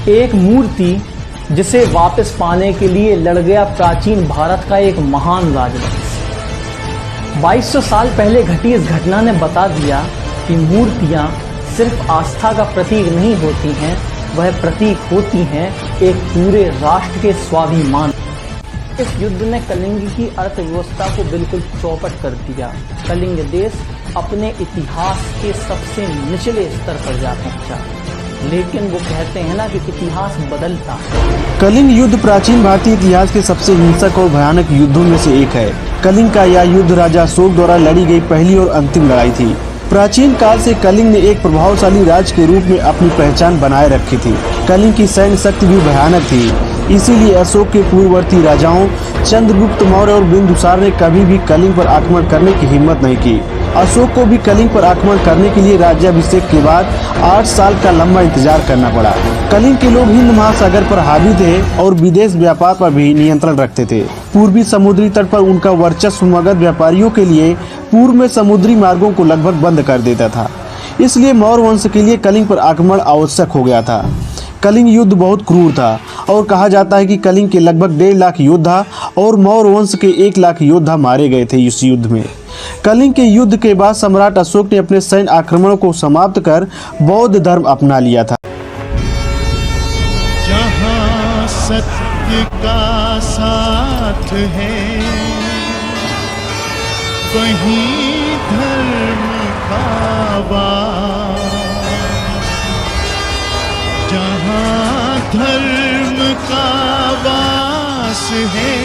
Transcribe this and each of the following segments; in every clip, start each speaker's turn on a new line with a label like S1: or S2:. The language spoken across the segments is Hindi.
S1: एक मूर्ति जिसे वापस पाने के लिए लड़ गया प्राचीन भारत का एक महान राजवंश। 2200 साल पहले घटी इस घटना ने बता दिया कि मूर्तियां सिर्फ आस्था का प्रतीक नहीं होती हैं, वह प्रतीक होती हैं एक पूरे राष्ट्र के स्वाभिमान। इस युद्ध ने कलिंग की अर्थव्यवस्था को बिल्कुल चौपट कर दिया। कलिंग देश अपने इतिहास के सबसे निचले स्तर पर जा पहुंचा। लेकिन वो कहते हैं ना कि इतिहास बदलता है।
S2: कलिंग युद्ध प्राचीन भारतीय इतिहास के सबसे हिंसक और भयानक युद्धों में से एक है। कलिंग का यह युद्ध राजा अशोक द्वारा लड़ी गई पहली और अंतिम लड़ाई थी। प्राचीन काल से कलिंग ने एक प्रभावशाली राज्य के रूप में अपनी पहचान बनाए रखी थी। कलिंग की सैन्य शक्ति भी भयानक थी, इसीलिए अशोक के पूर्ववर्ती राजाओं चंद्रगुप्त मौर्य और बिंदुसार ने कभी भी कलिंग पर आक्रमण करने की हिम्मत नहीं की। अशोक को भी कलिंग पर आक्रमण करने के लिए राज्याभिषेक के बाद 8 साल का लंबा इंतजार करना पड़ा। कलिंग के लोग हिंद महासागर पर हावी थे और विदेश व्यापार पर भी नियंत्रण रखते थे। पूर्वी समुद्री तट पर उनका वर्चस्व मगध व्यापारियों के लिए पूर्व में समुद्री मार्गों को लगभग बंद कर देता था। इसलिए मौर्य वंश के लिए कलिंग पर आक्रमण आवश्यक हो गया था। कलिंग युद्ध बहुत क्रूर था और कहा जाता है कि कलिंग के लगभग 1.5 लाख योद्धा और मौर्य वंश के 1 लाख योद्धा मारे गए थे इस युद्ध में। कलिंग के युद्ध के बाद सम्राट अशोक ने अपने सैन्य आक्रमणों को समाप्त कर बौद्ध धर्म अपना लिया था।
S3: जहाँ सत्य का साथ है वहीं धर्म का वास, जहाँ धर्म का वास है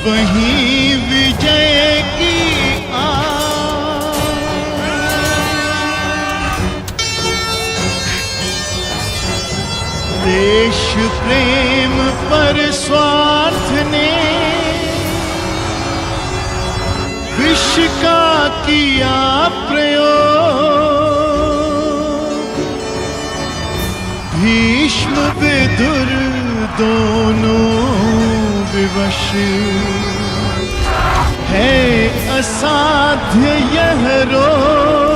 S3: वहीं विजय की आस। देश प्रेम पर स्वार्थ ने विष का किया प्रयोग। भीष्म विदुर दोनों विवश है असाध्य यह रोग।